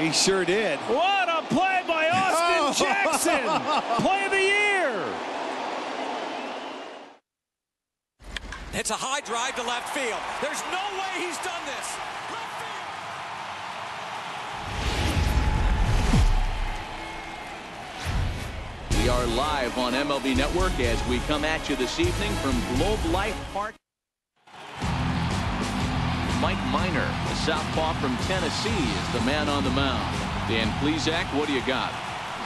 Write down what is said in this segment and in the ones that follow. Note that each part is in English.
He sure did. What a play by Austin Jackson! Play of the year! It's a high drive to left field. There's no way he's done this. We are live on MLB Network as we come at you this evening from Globe Life Park. Mike Minor, the southpaw from Tennessee, is the man on the mound. Dan Plesac, what do you got?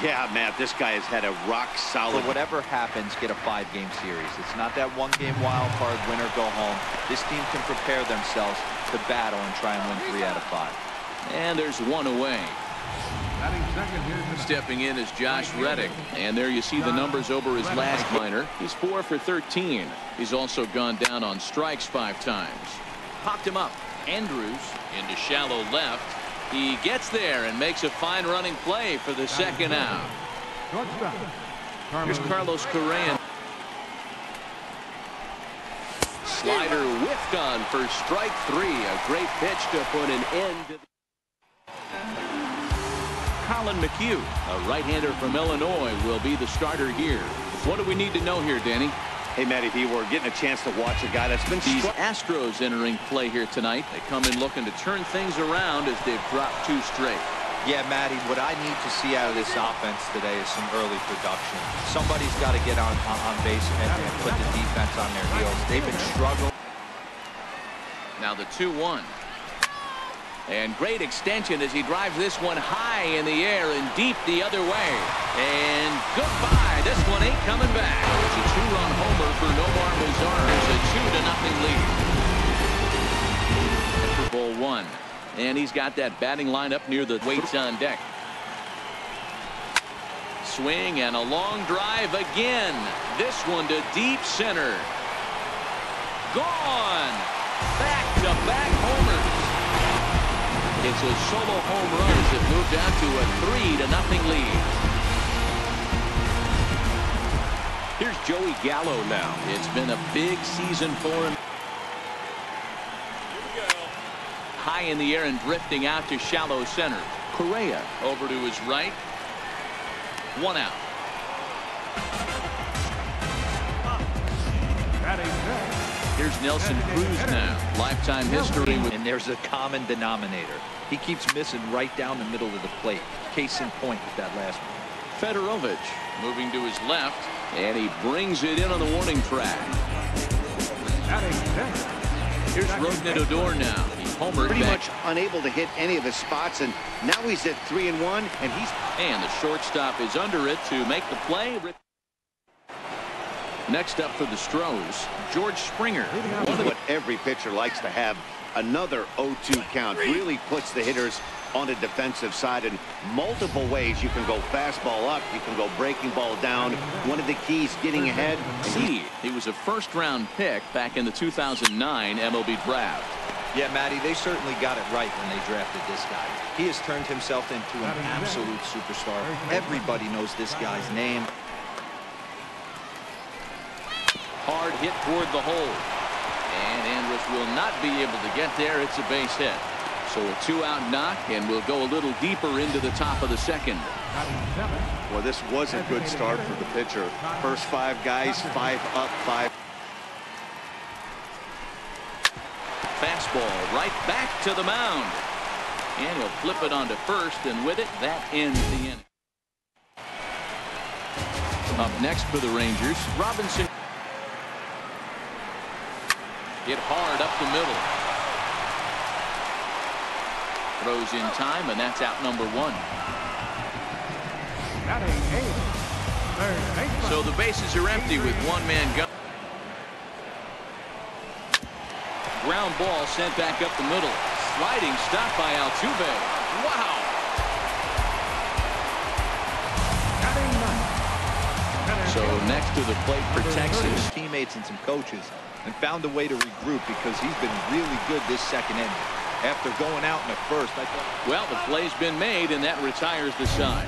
Yeah, Matt, this guy has had a rock-solid... So whatever happens, get a 5-game series. It's not that one-game wild card, win or go home. This team can prepare themselves to battle and try and win 3 out of 5. And there's one away. Stepping in is Josh Reddick, and there you see the numbers over his last minor. He's 4 for 13. He's also gone down on strikes 5 times. Popped him up. Andrews into shallow left. He gets there and makes a fine running play for the second out. Here's Carlos Correa. Slider whiffed on for strike 3. A great pitch to put an end to the... Colin McHugh, a right-hander from Illinois, will be the starter here. What do we need to know here, Danny? Hey, Matt, if you were getting a chance to watch a guy that's been... These Astros entering play here tonight. They come in looking to turn things around as they've dropped 2 straight. Yeah, Matty, what I need to see out of this offense today is some early production. Somebody's got to get on base and put the defense on their heels. They've been struggling. Now the 2-1. And great extension as he drives this one high in the air and deep the other way. And goodbye. This one ain't coming back. It's a 2-run homer for Nomar Mazar. It's a 2-0 lead. Super Bowl 1. And he's got that batting lineup near the weights on deck. Swing and a long drive again. This one to deep center. Gone. Back-to-back homers. It's a solo home run as it moved out to a 3-0 lead. Here's Joey Gallo now. It's been a big season for him. High in the air and drifting out to shallow center. Correa over to his right. 1 out. Here's Nelson Cruz now. Lifetime history. And there's a common denominator. He keeps missing right down the middle of the plate. Case in point with that last one. Federovich moving to his left. And he brings it in on the warning track. Here's Rougned Odor now. He homered pretty back. much unable to hit any of his spots, and now he's at 3-1, and he's... And the shortstop is under it to make the play. Next up for the Stros, George Springer. What every pitcher likes to have, another 0-2 count. Really puts the hitters on the defensive side in multiple ways. You can go fastball up, you can go breaking ball down. One of the keys, getting ahead. He was a first-round pick back in the 2009 MLB draft. Yeah, Matty, they certainly got it right when they drafted this guy. He has turned himself into an absolute superstar. Everybody knows this guy's name. Hard hit toward the hole. And Andrus will not be able to get there. It's a base hit. So a 2-out knock, and we'll go a little deeper into the top of the second. Well, this was a good start for the pitcher. First 5 guys, 5 up, 5. Fastball right back to the mound. And he'll flip it onto first, and with it, that ends the inning. Up next for the Rangers, Robinson. Hit hard up the middle. Throws in time, and that's out number 1. So the bases are empty with 1 man gone. Ground ball sent back up the middle. Sliding stop by Altuve. Wow. So next to the plate for Texas. Teammates and some coaches, and found a way to regroup because he's been really good this second inning. After going out in the first, I thought... Well, the play's been made, and that retires the side.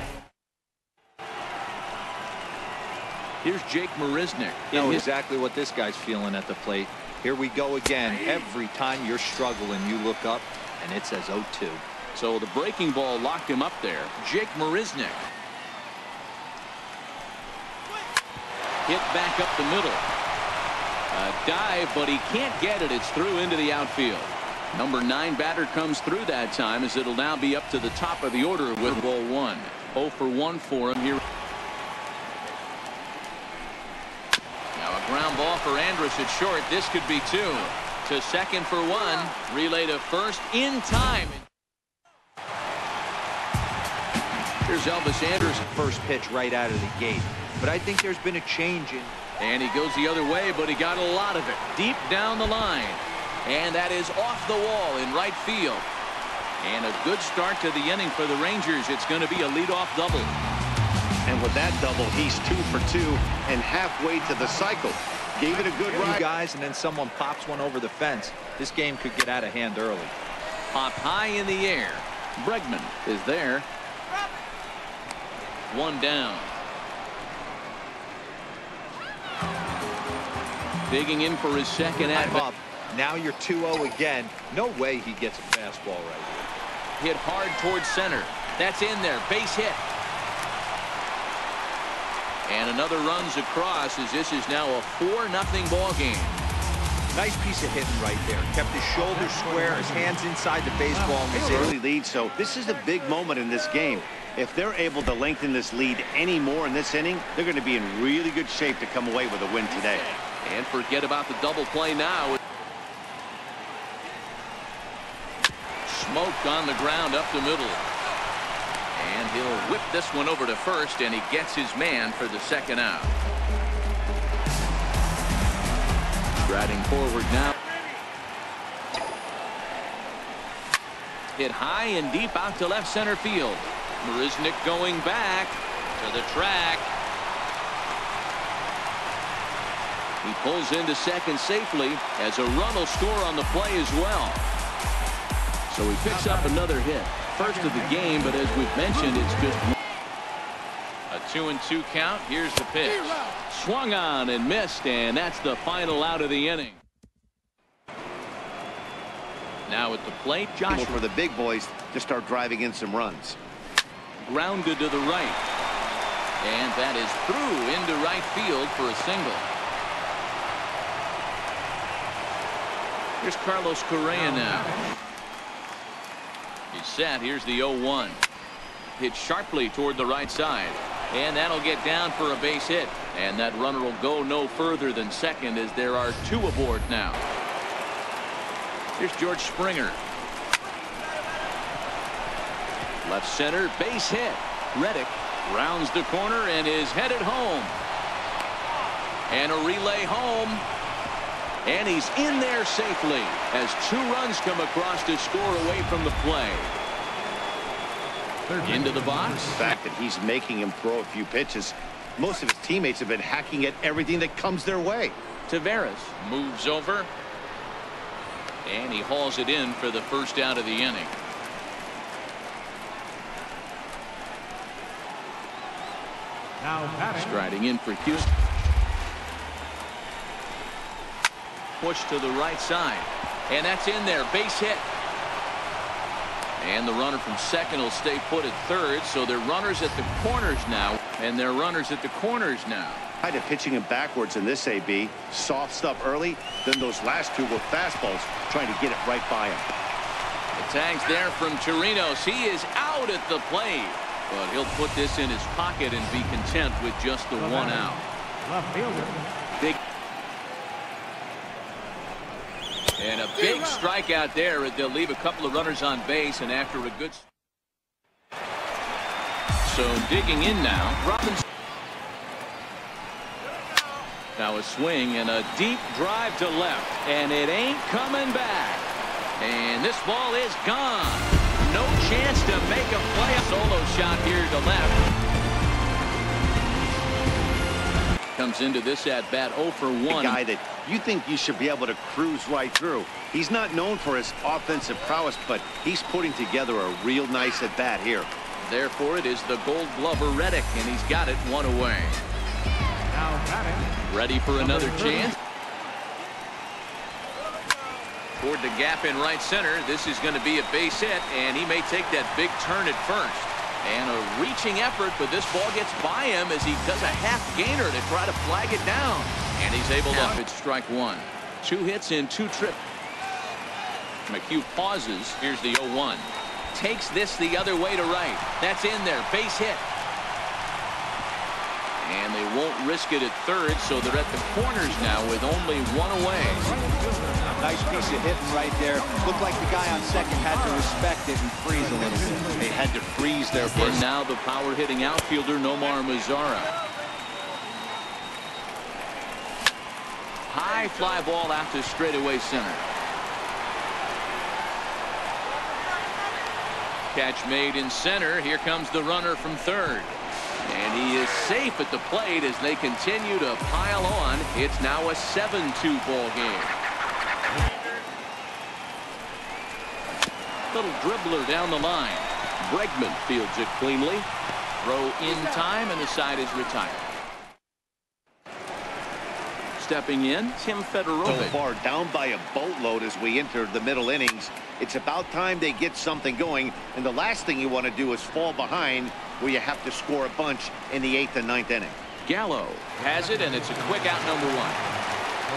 Here's Jake Marisnick. You know exactly what this guy's feeling at the plate. Here we go again. Every time you're struggling, you look up, and it says 0-2. So the breaking ball locked him up there. Jake Marisnick. Hit back up the middle. A dive, but he can't get it. It's through into the outfield. Number 9 batter comes through that time, as it'll now be up to the top of the order with ball 1. 0 for 1 for him here. Now a ground ball for Andrus at short. This could be 2. To second for 1. Relay to first in time. Here's Elvis Andrus. First pitch right out of the gate. But I think there's been a change in. And he goes the other way, but he got a lot of it deep down the line. And that is off the wall in right field. And a good start to the inning for the Rangers. It's going to be a leadoff double. And with that double, he's 2 for 2 and halfway to the cycle. Gave it a good ride. Guys, and then someone pops one over the fence. This game could get out of hand early. Pop high in the air. Bregman is there. 1 down. Digging in for his second at bat. Now you're 2-0 again. No way he gets a fastball right here. Hit hard towards center. That's in there. Base hit. And another runs across, as this is now a 4-0 ball game. Nice piece of hitting right there. Kept his shoulders square, his hands inside the baseball. And It's early lead, so this is a big moment in this game. If they're able to lengthen this lead any more in this inning, they're going to be in really good shape to come away with a win today. And forget about the double play now. Smoke on the ground up the middle. And he'll whip this one over to first, and he gets his man for the second out. Striding forward now. Hit high and deep out to left center field. Marisnick going back to the track. He pulls into second safely, as a run will score on the play as well. So he picks up another hit. First of the game, but as we've mentioned, it's just a 2-2 count. Here's the pitch. Swung on and missed, and that's the final out of the inning. Now at the plate, Joshua. For the big boys to start driving in some runs. Grounded to the right. And that is through into right field for a single. Here's Carlos Correa now. He's set. Here's the 0-1. Hit sharply toward the right side. And that'll get down for a base hit. And that runner will go no further than second, as there are 2 aboard now. Here's George Springer. Left center, base hit. Reddick rounds the corner and is headed home. And a relay home. And he's in there safely, as 2 runs come across to score away from the play. Into the box. The fact that he's making him throw a few pitches. Most of his teammates have been hacking at everything that comes their way. Taveras moves over. And he hauls it in for the first out of the inning. Striding in for Houston. Push to the right side. And that's in there. Base hit. And the runner from second will stay put at third. So they're runners at the corners now. And they're runners at the corners now. Kind of pitching him backwards in this AB. Soft stuff early. Then those last 2 were fastballs, trying to get it right by him. The tag's there from Chirinos. He is out at the plate. But he'll put this in his pocket and be content with just the 1 out. Left fielder. Big. And a big strikeout there. They'll leave a couple of runners on base, and after a good. So digging in now, Robinson. Now a swing and a deep drive to left, and it ain't coming back. And this ball is gone. No chance to make a play. A solo shot here to left. Comes into this at bat 0 for 1. A guy that you think you should be able to cruise right through. He's not known for his offensive prowess, but he's putting together a real nice at bat here. Therefore, it is the Gold Glover Reddick, and he's got it 1 away. Now batting. Ready for another chance. toward the gap in right center. This is going to be a base hit, and he may take that big turn at first. And a reaching effort, but this ball gets by him as he does a half gainer to try to flag it down. And he's able to pitch strike one. 2 hits in 2 trips. McHugh pauses. Here's the 0-1. Takes this the other way to right. That's in there. Base hit. And they won't risk it at third, so they're at the corners now with only 1 away. Nice piece of hitting right there. Looked like the guy on second had to respect it and freeze a little bit. They had to freeze their first. And now the power hitting outfielder Nomar Mazara. High fly ball out to straightaway center. Catch made in center. Here comes the runner from third. And he is safe at the plate as they continue to pile on. It's now a 7-2 ball game. Little dribbler down the line. Bregman fields it cleanly. Throw in time, and the side is retired. Stepping in, Tim Federovic. So far down by a boatload as we enter the middle innings. It's about time they get something going, and the last thing you want to do is fall behind where you have to score a bunch in the 8th and 9th inning. Gallo has it, and it's a quick out, number 1.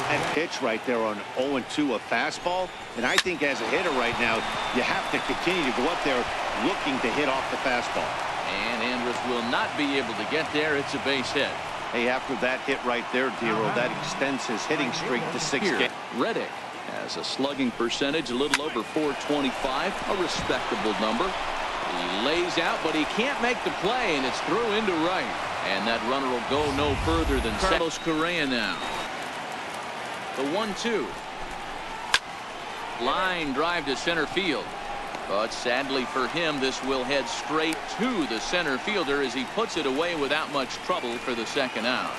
And pitch right there on 0-2, a fastball. And I think as a hitter right now, you have to continue to go up there looking to hit off the fastball. And Andrus will not be able to get there. It's a base hit. Hey, after that hit right there, Dero, that extends his hitting streak to 6 games. Reddick has a slugging percentage a little over .425, a respectable number. He lays out, but he can't make the play, and it's through into right. And that runner will go no further than Carlos Correa now. The 1-2. Line drive to center field. But sadly for him, this will head straight to the center fielder as he puts it away without much trouble for the second out.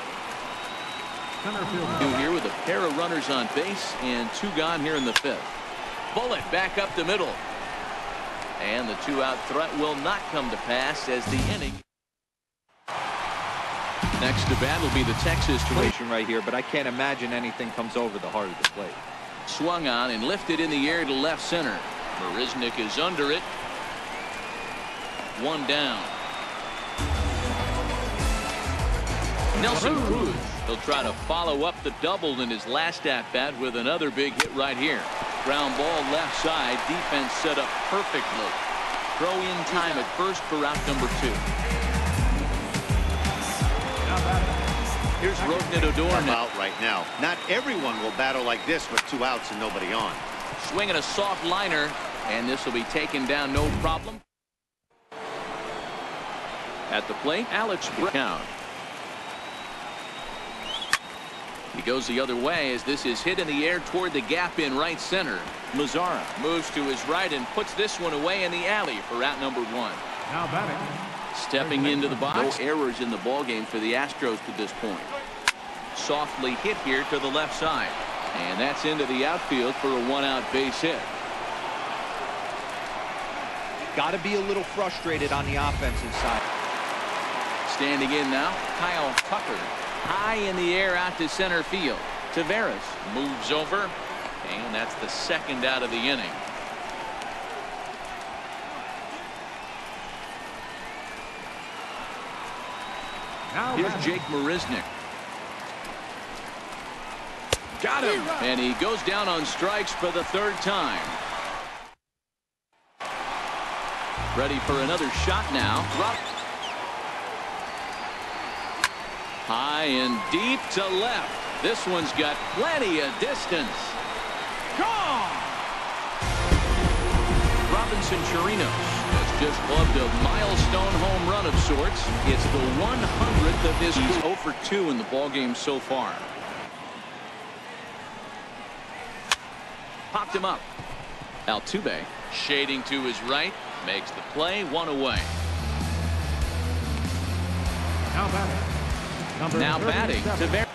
Here with a pair of runners on base and 2 gone here in the 5th. Bullet back up the middle. And the 2-out threat will not come to pass as the inning. Next to bat will be the Texas situation right here, but I can't imagine anything comes over the heart of the plate. Swung on and lifted in the air to left center. Marisnick is under it. 1 down. Nelson Cruz. He'll try to follow up the double in his last at-bat with another big hit right here. Ground ball left side. Defense set up perfectly. Throw in time at first for out number 2. Here's Rougned Odor now. Out right now. Not everyone will battle like this with 2 outs and nobody on. Swinging a soft liner, and this will be taken down no problem. At the plate, Alex Brown. He goes the other way as this is hit in the air toward the gap in right center. Mazara moves to his right and puts this one away in the alley for out number 1. Now batting. Stepping into the box. No errors in the ballgame for the Astros to this point. Softly hit here to the left side. And that's into the outfield for a 1-out base hit. Got to be a little frustrated on the offensive side. Standing in now, Kyle Tucker. High in the air out to center field. Taveras moves over, and that's the 2nd out of the inning. Here's Jake Marisnick. Got him. And he goes down on strikes for the 3rd time. Ready for another shot now. High and deep to left. This one's got plenty of distance. Gone! Robinson Chirinos has just clubbed a milestone home run of sorts. It's the 100th of his. He's 0 for 2 in the ballgame so far. Popped him up. Altuve shading to his right. Makes the play. 1 away. Now batting. Taveras.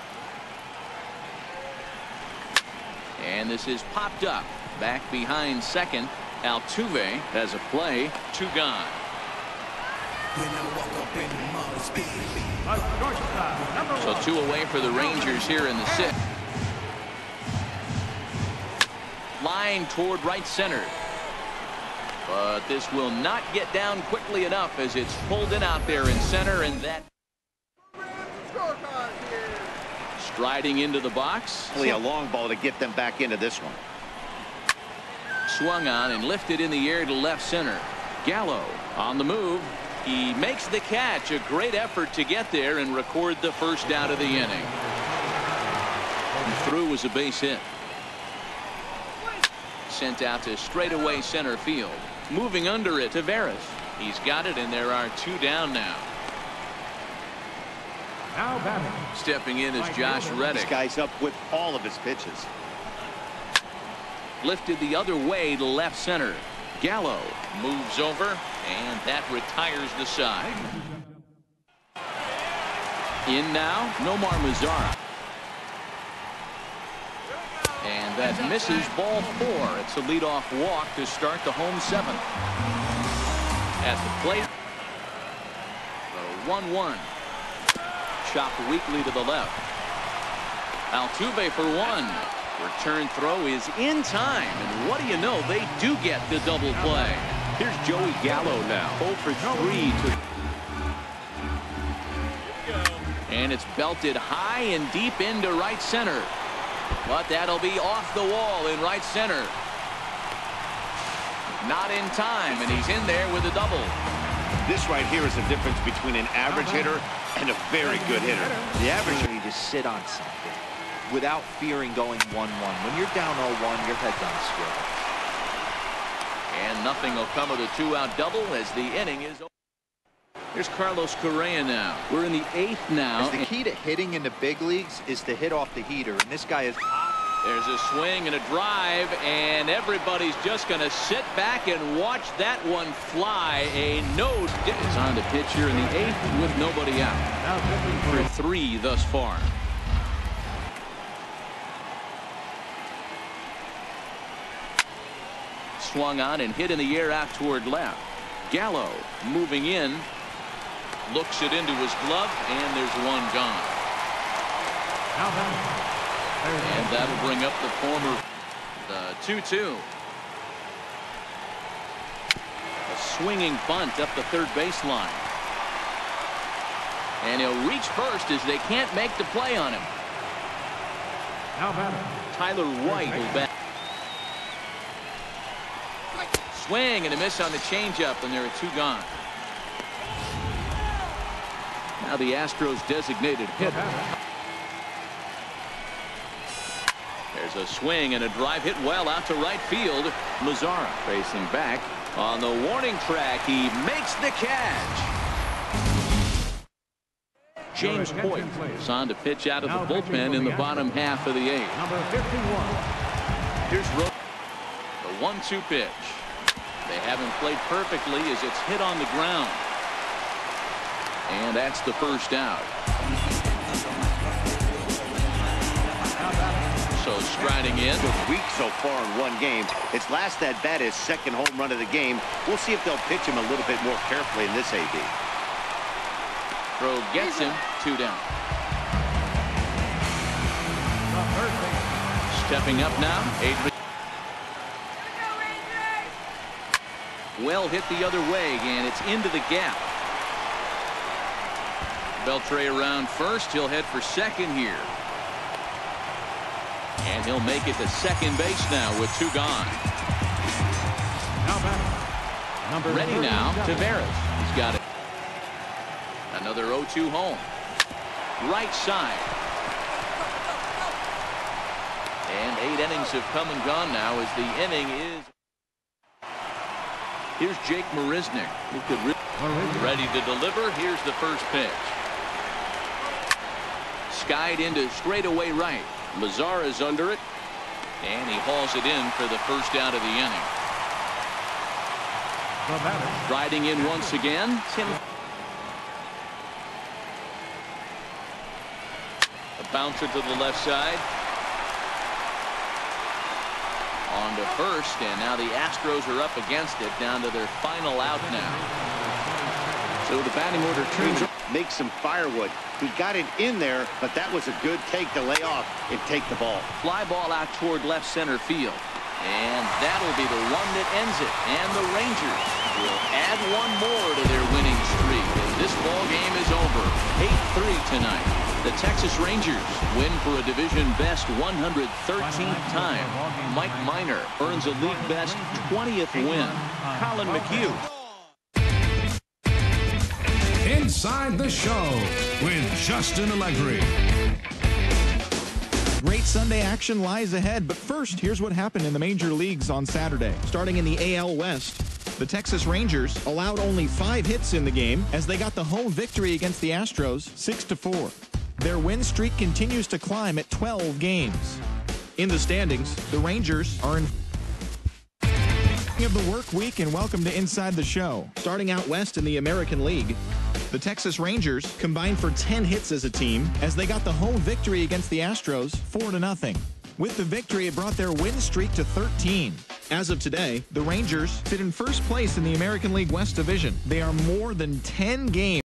And this is popped up. Back behind second. Altuve has a play. 2 gone. So 2 away for the Rangers here in the 6th. line toward right center. But this will not get down quickly enough as it's pulled in out there in center, and that striding into the box. A long ball to get them back into this one. Swung on and lifted in the air to left center. Gallo on the move. He makes the catch. A great effort to get there and record the first out of the inning. And through was a base hit. Sent out to straightaway center field. Moving under it to Veras. He's got it, and there are 2 down now. Now batting. Stepping in is Josh Reddick. This guy's up with all of his pitches. Lifted the other way to left center. Gallo moves over, and that retires the side. In now, Nomar Mazara. And that misses ball 4. It's a leadoff walk to start the home 7th. At the plate, the 1-1. Chopped weakly to the left. Altuve for 1. Return throw is in time, and what do you know, they do get the double play. Here's Joey Gallo now, 0 for 3 and it's belted high and deep into right center, but that'll be off the wall in right center. Not in time, and he's in there with a double. This right here is the difference between an average hitter and a very good hitter. The average You just sit on something without fearing going 1-1. When you're down 0-1, your head's on a swivel. And nothing will come of the 2-out double as the inning is over. Here's Carlos Correa now. We're in the 8th now. The key to hitting in the big leagues is to hit off the heater, and this guy is. There's a swing and a drive, and everybody's just going to sit back and watch that one fly. A no. It's on the pitch here in the 8th with nobody out. For 3 thus far. Swung on and hit in the air out toward left. Gallo moving in. Looks it into his glove, and there's 1 gone. And that'll bring up the former 2-2. A swinging bunt up the third baseline. And he'll reach first as they can't make the play on him. Tyler White will bat. Swing and a miss on the changeup, and there are 2 gone. Now the Astros designated hitter. There's a swing and a drive hit well out to right field. Mazara facing back on the warning track. He makes the catch. James Hoyt is on to pitch out of the bullpen in the bottom half of the 8th. Number 51. Here's the 1-2 pitch. They haven't played perfectly as it's hit on the ground. And that's the first out. So striding in. Weak so far in 1 game. Its last at bat is 2nd home run of the game. We'll see if they'll pitch him a little bit more carefully in this AB. Throw gets him. 2 down. Stepping up now. 8. Well hit the other way, and it's into the gap. Beltre around first. He'll head for second here. And he'll make it to second base now with 2 gone. Ready now to Veras. He's got it. Another 0-2 home. Right side. And 8 innings have come and gone now as the inning is. Here's Jake Marisnick. Ready to deliver. Here's the first pitch. Skied into straightaway right. Mazara's under it, and he hauls it in for the first out of the inning. Riding in once again, Tim. A bouncer to the left side. On to first, and now the Astros are up against it, down to their final out now. So the batting order turns. Make some firewood. He got it in there, but that was a good take to lay off and take the ball. Fly ball out toward left center field. And that'll be the one that ends it. And the Rangers will add one more to their winning streak as this ball game is over. 8-3 tonight. The Texas Rangers win for a division-best 113th time. Mike Minor earns a league-best 20th win. Colin McHugh. Inside the Show with Justin Allegri. Great Sunday action lies ahead, but first, here's what happened in the major leagues on Saturday. Starting in the AL West, the Texas Rangers allowed only 5 hits in the game as they got the home victory against the Astros 6-4. Their win streak continues to climb at 12 games. In the standings, the Rangers are in of the work week, and welcome to Inside the Show. Starting out west in the American League, the Texas Rangers combined for 10 hits as a team as they got the home victory against the Astros 4-0. With the victory, it brought their win streak to 13. As of today, the Rangers sit in first place in the American League West Division. They are more than 10 games